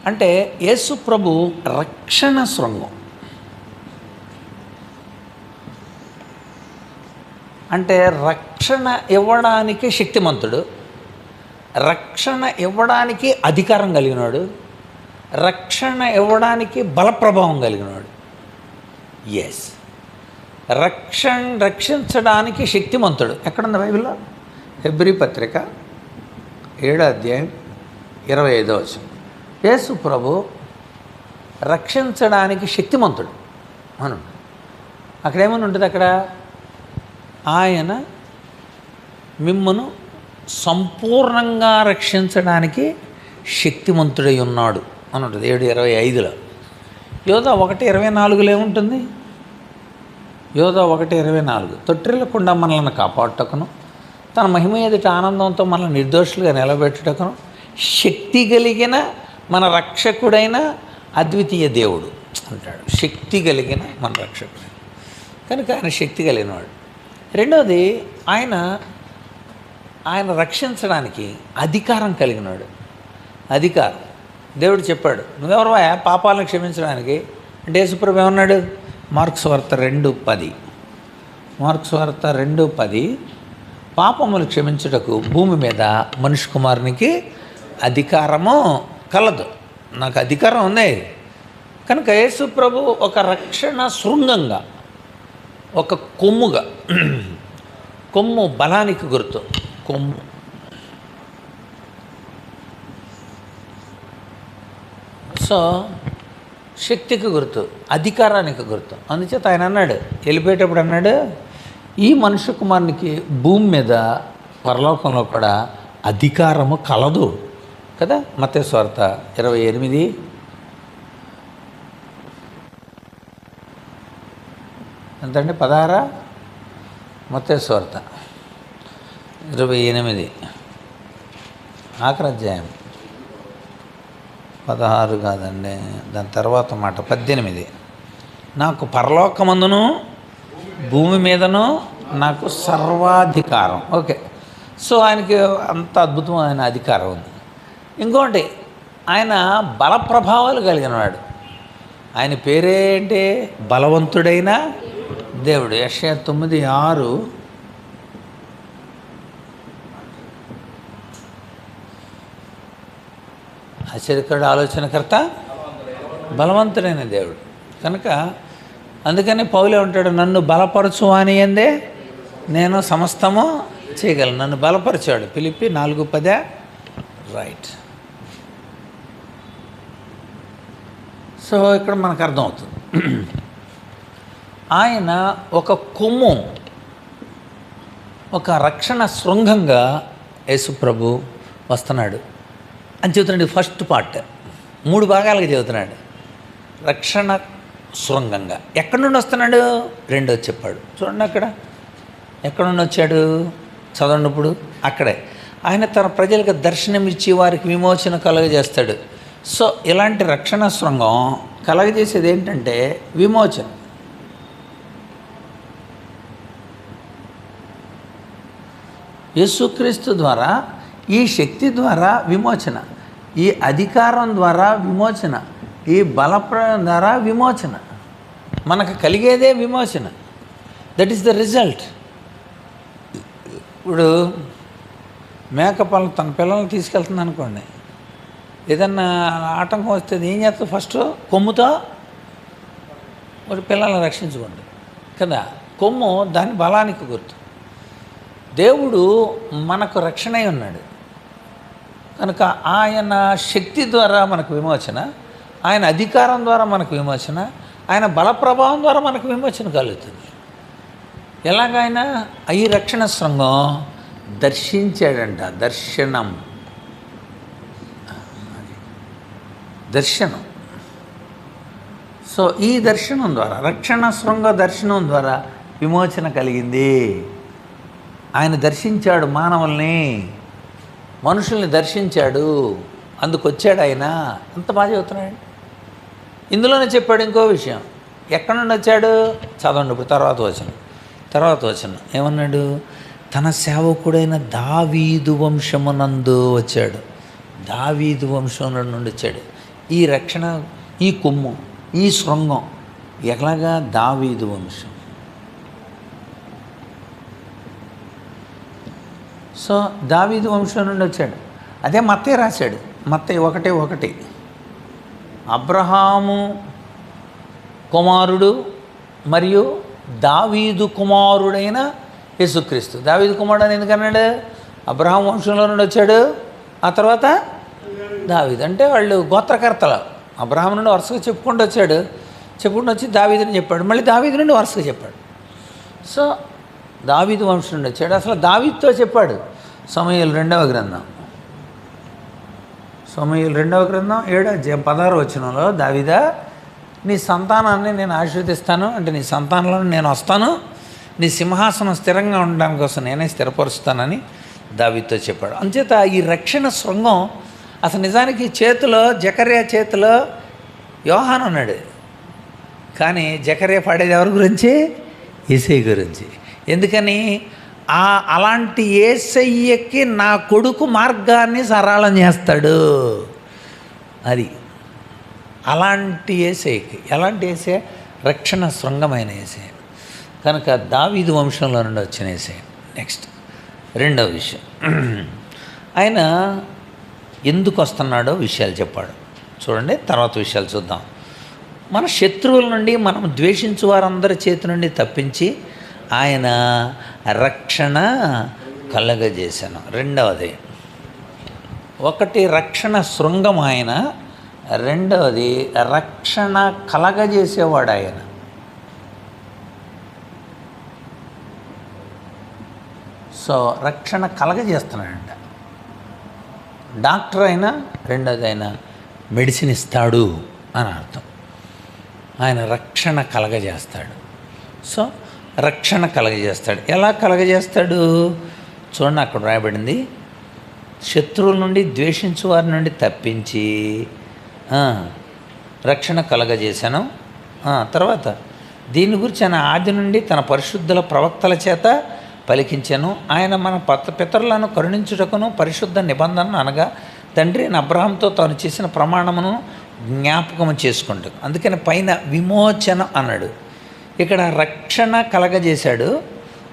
అంటే యేసు ప్రభు రక్షణ శృంగం. అంటే రక్షణ ఇవ్వడానికి శక్తిమంతుడు, రక్షణ ఇవ్వడానికి అధికారం కలిగినాడు, రక్షణ ఇవ్వడానికి బలప్రభావం కలిగినాడు. ఎస్, రక్షించడానికి శక్తిమంతుడు. ఎక్కడుంది బైబిల్లో? హెబ్రీ పత్రిక 7:25. యేసు ప్రభు రక్షించడానికి శక్తిమంతుడు అను. అక్కడేమని ఉంటుంది? అక్కడ ఆయన మిమ్మను సంపూర్ణంగా రక్షించడానికి శక్తిమంతుడై ఉన్నాడు అని ఉంటుంది 7:25లో. యోధ 1:24లో ఏముంటుంది? యోధ 1:24, తొట్టిల్లకుండా మనల్ని కాపాడుటకును, తన మహిమ ఎదుట ఆనందంతో మనల్ని నిర్దోషులుగా నిలబెట్టుటకును శక్తి కలిగిన మన రక్షకుడైన అద్వితీయ దేవుడు అంటాడు. శక్తి కలిగిన మన రక్షకుడు కనుక ఆయన శక్తి కలిగినవాడు. రెండవది, ఆయన రక్షించడానికి అధికారం కలిగినాడు. అధికారం దేవుడు చెప్పాడు, నువ్వెవరు పాపాలను క్షమించడానికి అంటే యేసుప్రభు ఏమన్నాడు? మార్క్స్ వార్త 2:10. మార్క్స్ వార్త 2:10, పాపములు క్షమించుటకు భూమి మీద మనుష్య కుమారునికి అధికారము కలదు. నాకు అధికారం ఉంది. కనుక యేసు ప్రభు ఒక రక్షణ శృంగంగా, ఒక కొమ్ముగా, కొమ్ము బలానికి గుర్తు. కొమ్ము సో శక్తికి గుర్తు, అధికారానికి గుర్తు. అందుచేత ఆయన అన్నాడు, వెళ్ళిపోయేటప్పుడు అన్నాడు, ఈ మనుష్య కుమారునికి భూమి మీద పరలోకంలో కూడా అధికారము కలదు కదా. మత్తయి సువార్త 28 ఎంతండి? 16. మత్తయి సువార్త 28 ఆఖరి అధ్యాయం 16 కాదండి, దాని తర్వాత మాట 18. నాకు పరలోకమందును భూమి మీదను నాకు సర్వాధికారం. ఓకే, సో ఆయనకి అంత అద్భుతమైన అధికారం ఉంది. ఇంకోటి, ఆయన బల ప్రభావాలు కలిగినవాడు. ఆయన పేరేంటి? బలవంతుడైన దేవుడు. యెషయా 9:6, ఆశ్చర్యకరుడు, ఆలోచనకర్త, బలవంతుడైన దేవుడు. కనుక అందుకని పౌలే ఉంటాడు, నన్ను బలపరచు అని అందే నేను సమస్తము చేయగలను. నన్ను బలపరిచాడు. ఫిలిప్పి 4:10. రైట్. సో ఇక్కడ మనకు అర్థమవుతుంది, ఆయన ఒక కొమ్ము, ఒక రక్షణ శృంగంగా యేసు ప్రభు వస్తున్నాడు అని చెబుతున్నాడు. ఫస్ట్ పార్ట్ 3 భాగాలుగా చెబుతున్నాడు. రక్షణ శృంగంగా. ఎక్కడి నుండి వస్తున్నాడు? రెండోది చెప్పాడు చూడండి. అక్కడ ఎక్కడి నుండి వచ్చాడు చదవండి. ఇప్పుడు అక్కడే ఆయన తన ప్రజలకు దర్శనమిచ్చి వారికి విమోచన కలుగజేస్తాడు. సో ఇలాంటి రక్షణ శృంగం కలగజేసేది ఏంటంటే విమోచన. యేసుక్రీస్తు ద్వారా, ఈ శక్తి ద్వారా విమోచన, ఈ అధికారం ద్వారా విమోచన, ఈ బలప్రయోగం ద్వారా విమోచన. మనకు కలిగేదే విమోచన. That is the result. ఇప్పుడు మేకపాలు తన పిల్లల్ని తీసుకెళ్తుంది అనుకోండి, ఏదన్నా ఆటంకం వస్తే ఏం చేస్తుంది? ఫస్ట్ కొమ్ముతో మరి పిల్లల్ని రక్షించుకోండి కదా. కొమ్ము దాని బలానికి గుర్తు. దేవుడు మనకు రక్షణ అయి ఉన్నాడు కనుక ఆయన శక్తి ద్వారా మనకు విమోచన, ఆయన అధికారం ద్వారా మనకు విమోచన, ఆయన బల ప్రభావం ద్వారా మనకు విమోచన కలుగుతుంది. ఎలాగైనా ఈ రక్షణ శృంగం దర్శించాడంట. దర్శనం. సో ఈ దర్శనం ద్వారా, రక్షణ శృంగ దర్శనం ద్వారా విమోచన కలిగింది. ఆయన దర్శించాడు మానవుల్ని, మనుషుల్ని దర్శించాడు, అందుకొచ్చాడు ఆయన. అంత బాగా చెబుతున్నాడు. ఇందులోనే చెప్పాడు ఇంకో విషయం. ఎక్కడి నుండి వచ్చాడు చదవండి. ఇప్పుడు తర్వాత వచనం ఏమన్నాడు? తన సేవకుడైన దావీదు వంశమునందు వచ్చాడు. దావీదు వంశం నుండి వచ్చాడు. ఈ రక్షణ, ఈ కొమ్ము, ఈ శృంగం ఎలాగా? దావీదు వంశం. సో దావీదు వంశం నుండి వచ్చాడు. అదే మత్తయి రాశాడు. మత్తయి 1:1 అబ్రహాము కుమారుడు మరియు దావీదు కుమారుడైన యేసుక్రీస్తు. దావీదు కుమారుడు అని ఎందుకన్నాడు? అబ్రహాం వంశంలో నుండి వచ్చాడు. ఆ తర్వాత దావీదు అంటే వాళ్ళు గోత్రకర్తలు. అబ్రహాం నుండి వరుసగా చెప్పుకుంటూ వచ్చాడు. చెప్పుకుంటూ వచ్చి దావీదుని చెప్పాడు. మళ్ళీ దావీదు నుండి వరుసగా చెప్పాడు. సో దావీదు వంశం నుండి వచ్చాడు. అసలు దావీదుతో చెప్పాడు. సమూయేలు 2వ గ్రంథం 7:16 దావీదా, నీ సంతానాన్ని నేను ఆశీర్వదిస్తాను, అంటే నీ సంతానంలో నేను వస్తాను, నీ సింహాసనం స్థిరంగా ఉండడానికి కోసం నేనే స్థిరపరుస్తానని దావీదుతో చెప్పాడు. అంచేత ఈ రక్షణ శృంగం అసలు నిజానికి జకర్యా చేతిలో యోహాను ఉన్నాడు. కానీ జకర్యా పాడేది ఎవరి గురించి? యేసయ్య గురించి. ఎందుకని? అలాంటి యేసయ్యకి నా కొడుకు మార్గాన్ని సరళం చేస్తాడు. అది అలాంటి యేసయ్యకి. ఎలాంటి యేసయ్య? రక్షణ శృంగమైన యేసయ్య కనుక దావీదు వంశంలో నుండి వచ్చిన యేసయ్య. నెక్స్ట్ రెండవ విషయం, ఆయన ఎందుకు వస్తున్నాడో విషయాలు చెప్పాడు. చూడండి, తర్వాత విషయాలు చూద్దాం. మన శత్రువుల నుండి, మనం ద్వేషించు వారందరి చేతి నుండి తప్పించి ఆయన రక్షణ కలగజేశాను. రెండవది, ఒకటి రక్షణ శృంగం ఆయన, రెండవది రక్షణ కలగజేసేవాడు ఆయన. సో రక్షణ కలగజేస్తున్నాడంట. డాక్టర్ అయినా, రెండోది ఆయన మెడిసిన్ ఇస్తాడు అని అర్థం. ఆయన రక్షణ కలగజేస్తాడు. సో రక్షణ కలగజేస్తాడు. ఎలా కలగజేస్తాడు చూడండి, అక్కడ రాయబడింది, శత్రువుల నుండి, ద్వేషించు వారి నుండి తప్పించి రక్షణ కలగజేశాను. తర్వాత దీని గురించి ఆయన ఆది నుండి తన పరిశుద్ధుల ప్రవక్తల చేత పలికించాను. ఆయన మన పితరులను కరుణించుటకును పరిశుద్ధ నిబంధనను, అనగా తండ్రి అయిన అబ్రహాంతో తాను చేసిన ప్రమాణమును జ్ఞాపకం చేసుకుంటాడు. అందుకని పైన విమోచన అన్నాడు, ఇక్కడ రక్షణ కలగజేశాడు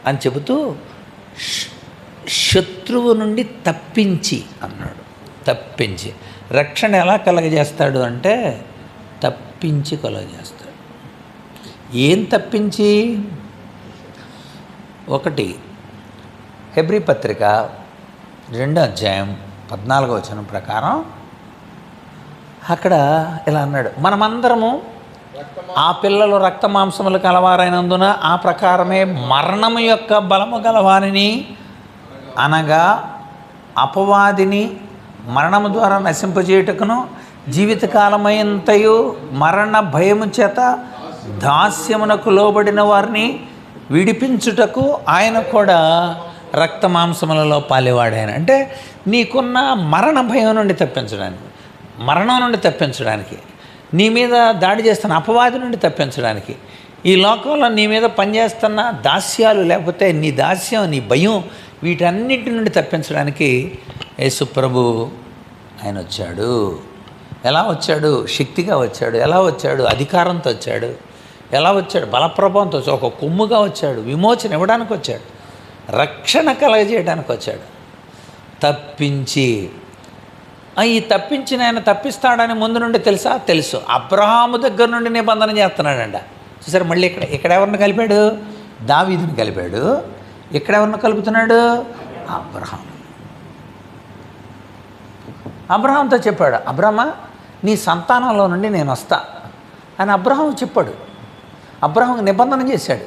అని చెబుతూ శత్రువు నుండి తప్పించి అన్నాడు. తప్పించి. రక్షణ ఎలా కలగజేస్తాడు అంటే తప్పించి కలగజేస్తాడు. ఏం తప్పించి? ఒకటి, హెబ్రీ పత్రిక 2:14 ప్రకారం అక్కడ ఇలా అన్నాడు, మనమందరము ఆ పిల్లలు రక్త మాంసములు కలవారైనందున ఆ ప్రకారమే మరణము యొక్క బలము గలవారిని, అనగా అపవాదిని మరణము ద్వారా నశింపజేయుటకును, జీవితకాలమంతయు మరణ భయము చేత దాస్యమునకు లోబడిన వారిని విడిపించుటకు ఆయన కూడా రక్త మాంసములలో పాలివాడాయన. అంటే నీకున్న మరణ భయం నుండి తప్పించడానికి, మరణం నుండి తప్పించడానికి, నీ మీద దాడి చేస్తున్న అపవాది నుండి తప్పించడానికి, ఈ లోకంలో నీ మీద పనిచేస్తున్న దాస్యాలు, లేకపోతే నీ దాస్యం, నీ భయం, వీటన్నిటి నుండి తప్పించడానికి యేసు ప్రభు ఆయన వచ్చాడు. ఎలా వచ్చాడు? శక్తిగా వచ్చాడు. ఎలా వచ్చాడు? అధికారంతో వచ్చాడు. ఎలా వచ్చాడు? బలప్రభావంతో వచ్చాడు. ఒక కొమ్ముగా వచ్చాడు. విమోచన ఇవ్వడానికి వచ్చాడు. రక్షణ కలగజేయడానికి వచ్చాడు. తప్పించి, ఈ తప్పించిన ఆయన తప్పిస్తాడని ముందు నుండి తెలుసు. అబ్రహాము దగ్గర నుండి నిబంధన చేస్తున్నాడంట. చూసారు, మళ్ళీ ఇక్కడ ఎవరిని కలిపాడు? దావీదుని కలిపాడు. ఇక్కడ ఎవరిని కలుపుతున్నాడు? అబ్రహాంతో చెప్పాడు, అబ్రహ్మ నీ సంతానంలో నుండి నేను వస్తా అని అబ్రహాం చెప్పాడు. అబ్రహాం నిబంధన చేశాడు.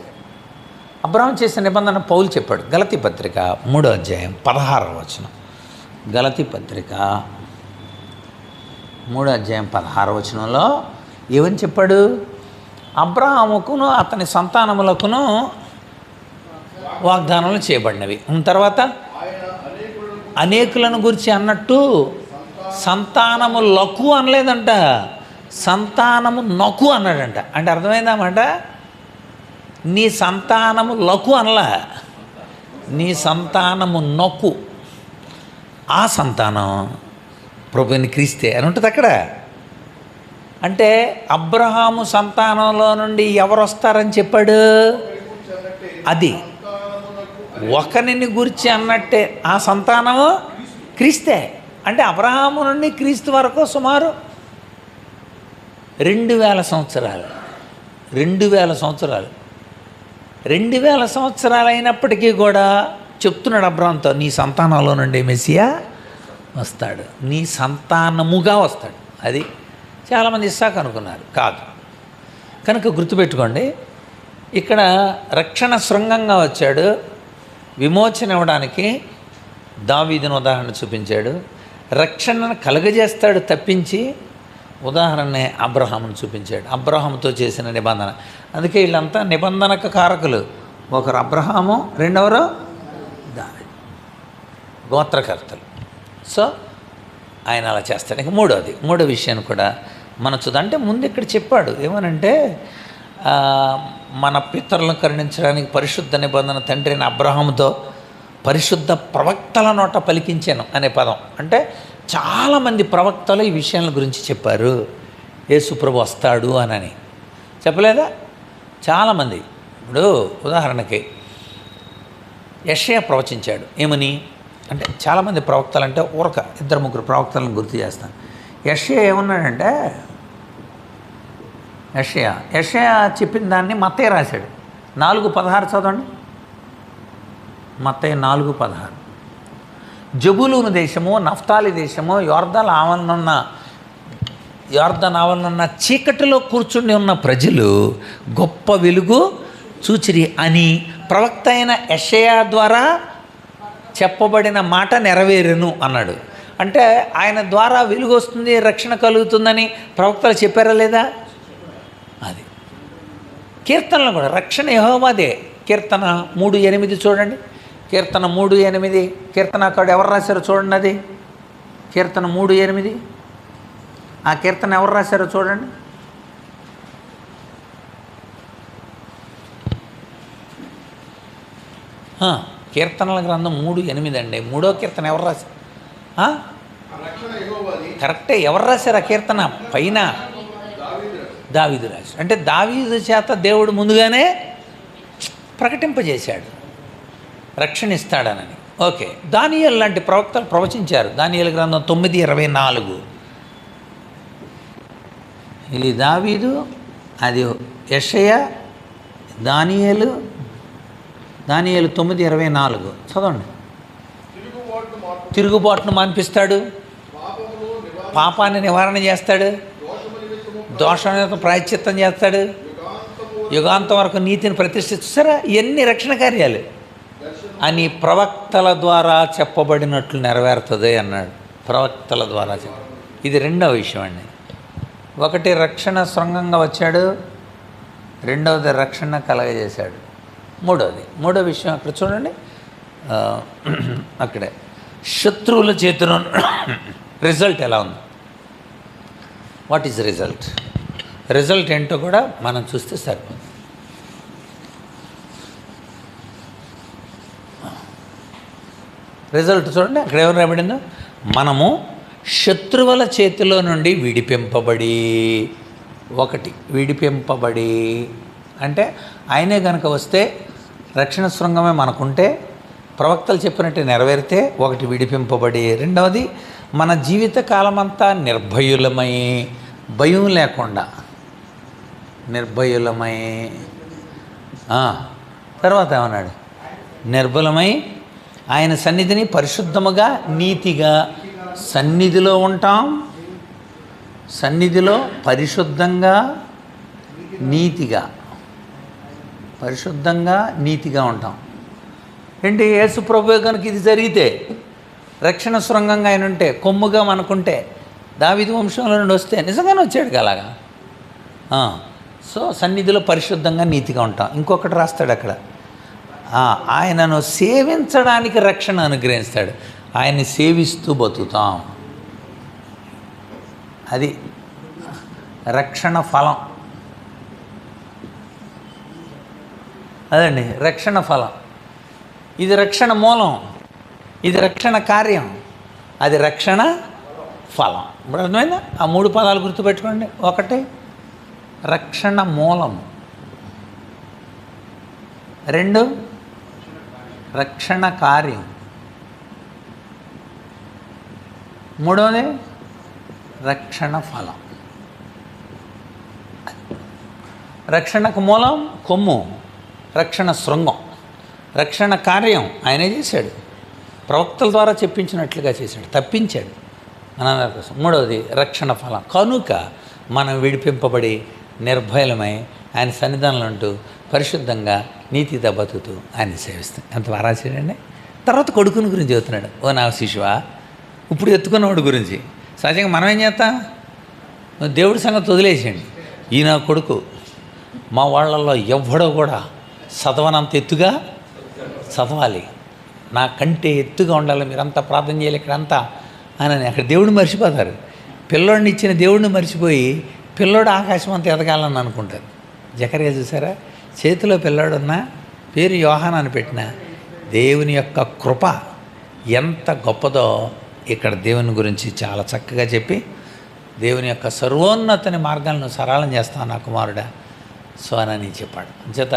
అబ్రహాం చేసిన నిబంధన పౌలు చెప్పాడు. గలతీ పత్రిక 3వ అధ్యాయం 16వ వచనం. గలతీ పత్రిక 3వ అధ్యాయం 16వ వచనంలో ఏమని చెప్పాడు? అబ్రహాముకును అతని సంతానములకును వాగ్దానాలు చేయబడినవి. తర్వాత అనేకులను గురించి అన్నట్టు సంతానము లకు అనలేదంట, సంతానము నకు అన్నాడంట. అంటే అర్థమైందన్నమాట, నీ సంతానము లకు అనలా, నీ సంతానము నొక్కు. ఆ సంతానం ప్రభుని క్రీస్తే అని ఉంటుంది అక్కడ. అంటే అబ్రహాము సంతానంలో నుండి ఎవరు వస్తారని చెప్పాడు? అది ఒకరిని గురించి అన్నట్టే ఆ సంతానము క్రీస్తే. అంటే అబ్రహాము నుండి క్రీస్తు వరకు సుమారు 2000 సంవత్సరాలు. 2000 సంవత్సరాలు. 2000 సంవత్సరాలు అయినప్పటికీ కూడా చెప్తున్నాడు అబ్రహాంతో, నీ సంతానంలో నుండి మెస్సియా వస్తాడు, నీ సంతానముగా వస్తాడు. అది చాలామంది ఇస్సాకు అనుకున్నారు, కాదు. కనుక గుర్తుపెట్టుకోండి, ఇక్కడ రక్షణ శృంగంగా వచ్చాడు. విమోచన ఇవ్వడానికి దావీదును ఉదాహరణ చూపించాడు. రక్షణను కలుగజేస్తాడు తప్పించి ఉదాహరణనే అబ్రహామును చూపించాడు. అబ్రహాముతో చేసిన నిబంధన. అందుకే వీళ్ళంతా నిబంధనకు కారకులు. ఒకరు అబ్రహాము, రెండవరు దావీదు, గోత్రకర్తలు. సో ఆయన అలా చేస్తాడు. ఇక మూడో విషయాన్ని కూడా మనం చూద్దాం. అంటే ముందు ఇక్కడ చెప్పాడు ఏమనంటే, మన పితరులను కరుణించడానికి పరిశుద్ధ నిబంధన తండ్రి అయిన అబ్రహాముతో పరిశుద్ధ ప్రవక్తల నోట పలికించాను అనే పదం. అంటే చాలామంది ప్రవక్తలు ఈ విషయాల గురించి చెప్పారు. యేసు ప్రభు వస్తాడు అని చెప్పలేదా? చాలామంది. ఇప్పుడు ఉదాహరణకి యెషయా ప్రవచించాడు. ఏమని అంటే, చాలామంది ప్రవక్తలు అంటే ఊరక 2-3 ప్రవక్తలను గుర్తు చేస్తాను. యెషయా ఏమన్నాడంటే, యెషయా చెప్పిన దాన్ని మత్తయి రాశాడు. 4:16 చదవండి. మత్తయి 4:16. జబూలూను దేశము, నఫ్తాలి దేశము, యొర్దాను ఆవలనున్న చీకటిలో కూర్చుని ఉన్న ప్రజలు గొప్ప వెలుగు చూచిరి అని ప్రవక్త అయిన యెషయా ద్వారా చెప్పబడిన మాట నెరవేరును అన్నాడు. అంటే ఆయన ద్వారా వెలుగు వస్తుంది, రక్షణ కలుగుతుందని ప్రవక్తలు చెప్పారా లేదా? అది కీర్తనలో కూడా రక్షణ యెహోవాదే. కీర్తన 3:8 చూడండి. కీర్తన 3:8. కీర్తనకారుడు ఎవరు రాశారో చూడండి. అది కీర్తన 3:8. ఆ కీర్తన ఎవరు రాశారో చూడండి. కీర్తనల గ్రంథం 3:8 అండి. 3వ కీర్తన ఎవరు రాశారు? కరెక్టే. ఎవరు రాశారు ఆ కీర్తన? పైన దావీదు రాశారు. అంటే దావీదు చేత దేవుడు ముందుగానే ప్రకటింపజేశాడు రక్షణ ఇస్తాడనని. ఓకే, దానియేలు లాంటి ప్రవక్తలు ప్రవచించారు. దానియేలు గ్రంథం 9:24. ఇది దావీదు, అది యెషయా, దానియేలు 9:24 చదవండి. తిరుగుబాటును మాన్పిస్తాడు, పాపాన్ని నివారణ చేస్తాడు, దోషానికి ప్రాయశ్చిత్తం చేస్తాడు, యుగాంతం వరకు నీతిని ప్రతిష్ఠిస్తారా. ఇవన్నీ రక్షణ కార్యాలు అని ప్రవక్తల ద్వారా చెప్పబడినట్లు నెరవేరుతుంది అన్నాడు. ప్రవక్తల ద్వారా ఇది రెండవ విషయం అండి. ఒకటి రక్షణ శృంగంగా వచ్చాడు, రెండవది రక్షణ కలగజేశాడు. మూడో విషయం అక్కడ చూడండి, అక్కడే శత్రువుల చేతిలో రిజల్ట్ ఎలా ఉంది, వాట్ ఈజ్ రిజల్ట్ ఏంటో కూడా మనం చూస్తే సరిపోతుంది. రిజల్ట్ చూడండి, అక్కడ ఎవరు రాబడిందో, మనము శత్రువుల చేతిలో నుండి విడిపింపబడి అంటే ఆయనే కనుక వస్తే, రక్షణ శృంగమే మనకుంటే, ప్రవక్తలు చెప్పినట్టు నెరవేరితే, ఒకటి విడిపింపబడి, రెండవది మన జీవిత కాలమంతా నిర్భయులమై, భయం లేకుండా నిర్భయులమై, తర్వాత ఏమన్నాడు, నిర్భలమై ఆయన సన్నిధిని పరిశుద్ధముగా నీతిగా, సన్నిధిలో ఉంటాం, సన్నిధిలో పరిశుద్ధంగా నీతిగా ఉంటాం. ఏంటి, యేసు ప్రభువే కనుక ఇది జరిగితే, రక్షణ శృంగంగా ఆయన ఉంటే, కొమ్ముగా మనకుంటే, దావీదు వంశంలో నుండి వస్తే నిజంగానే వచ్చాడు అలాగా. సో సన్నిధిలో పరిశుద్ధంగా నీతిగా ఉంటాం. ఇంకొకటి రాస్తాడు అక్కడ, ఆయనను సేవించడానికి రక్షణ అనుగ్రహిస్తాడు. ఆయన్ని సేవిస్తూ బతుకుతాం. అది రక్షణ ఫలం. అదండి రక్షణ ఫలం. ఇది రక్షణ మూలం, ఇది రక్షణ కార్యం, అది రక్షణ ఫలం. ఇప్పుడు అర్థమైందా? ఆ 3 పదాలు గుర్తుపెట్టుకోండి. ఒకటి రక్షణ మూలం, 2 రక్షణ కార్యం, 3వది రక్షణ ఫలం. రక్షణకు మూలం కొమ్ము, రక్షణ శృంగం, రక్షణ కార్యం ఆయనే చేశాడు, ప్రవక్తల ద్వారా చెప్పించినట్లుగా చేశాడు, తప్పించాడు మనందరి కోసం. 3వది రక్షణ ఫలం. కనుక మనం విడిపింపబడి నిర్భయలమై ఆయన సన్నిధానంలో ఉంటూ పరిశుద్ధంగా నీతితో బతుకుతూ ఆయన సేవిస్తాం. ఎంత వారాచేయండి. తర్వాత కొడుకుని గురించి చెబుతున్నాడు. ఓ నా శిశువా, ఇప్పుడు ఎత్తుకున్నవాడు గురించి. సహజంగా మనం ఏం చేస్తాం, దేవుడి సంగతి వదిలేసేయండి. ఈయన కొడుకు, మా వాళ్ళల్లో ఎవ్వడో కూడా చదవనంత ఎత్తుగా చదవాలి, నా కంటే ఎత్తుగా ఉండాలి, మీరంతా ప్రార్థన చేయాలి ఇక్కడంతా అని అక్కడ దేవుడిని మర్చిపోతారు. పిల్లోడిని ఇచ్చిన దేవుడిని మర్చిపోయి పిల్లోడు ఆకాశం అంతా ఎదగాలని అనుకుంటారు. జకర్యా చూసారా, చేతిలో పిల్లోడున్నా పేరు యోహాన్ అని పెట్టిన దేవుని యొక్క కృప ఎంత గొప్పదో ఇక్కడ దేవుని గురించి చాలా చక్కగా చెప్పి, దేవుని యొక్క సర్వోన్నతని మార్గాలను సరళం చేస్తాను నా కుమారుడా సో అని చెప్పాడు. చేత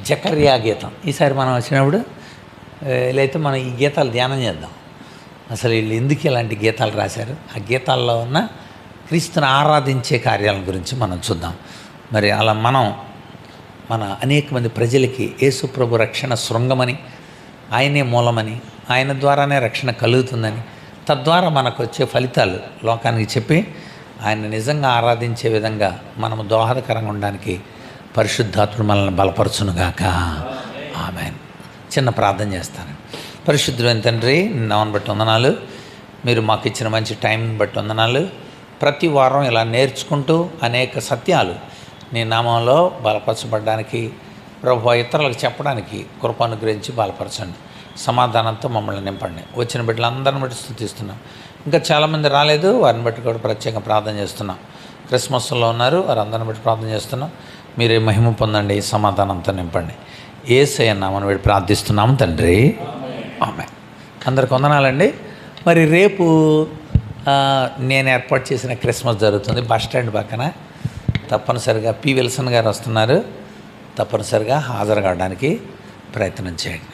జకర్యా గీతం ఈసారి మనం వచ్చినప్పుడు లేకపోతే మనం ఈ గీతాలు ధ్యానం చేద్దాం. అసలు వీళ్ళు ఎందుకు ఇలాంటి గీతాలు రాశారు, ఆ గీతాల్లో ఉన్న క్రీస్తుని ఆరాధించే కార్యాల గురించి మనం చూద్దాం. మరి అలా మన అనేక మంది ప్రజలకి యేసు ప్రభు రక్షణ శృంగమని, ఆయనే మూలమని, ఆయన ద్వారానే రక్షణ కలుగుతుందని, తద్వారా మనకు వచ్చే ఫలితాలు లోకానికి చెప్పి ఆయన నిజంగా ఆరాధించే విధంగా మనము దోహదకరంగా ఉండడానికి పరిశుద్ధాత్ముడు మనల్ని బలపరచునుగాక. ఆమేన్. చిన్న ప్రార్థన చేస్తాను. పరిశుద్ధుడైన తండ్రి, నామమును బట్టి వందనాలు. మీరు మాకు ఇచ్చిన మంచి టైంని బట్టి వందనాలు. ప్రతి వారం ఇలా నేర్చుకుంటూ అనేక సత్యాలు నీ నామంలో బలపరచబడడానికి, ప్రభు ఇతరులకు చెప్పడానికి కృప అనుగ్రహించి బలపరచండి. సమాధానంతో మమ్మల్ని నింపండి. వచ్చిన బిడ్డలందరిని బట్టి స్తుతిస్తున్నాం. ఇంకా చాలామంది రాలేదు, వారిని బట్టి కూడా ప్రత్యేకంగా ప్రార్థన చేస్తున్నాం. క్రిస్మస్లో ఉన్నారు, వారందరిని బట్టి ప్రార్థన చేస్తున్నాం. మీరే మహిమ పొందండి, సమాధానంతో నింపండి. యేసయ్య నామమున బట్టి ప్రార్థిస్తున్నాము తండ్రి. ఆమేన్. అందరికి వందనాలండి. మరి రేపు నేను ఏర్పాటు చేసిన క్రిస్మస్ జరుగుతుంది బస్ స్టాండ్ పక్కన. తప్పనిసరిగా పి. విల్సన్ గారు వస్తున్నారు. తప్పనిసరిగా హాజరు కావడానికి ప్రయత్నం చేయండి.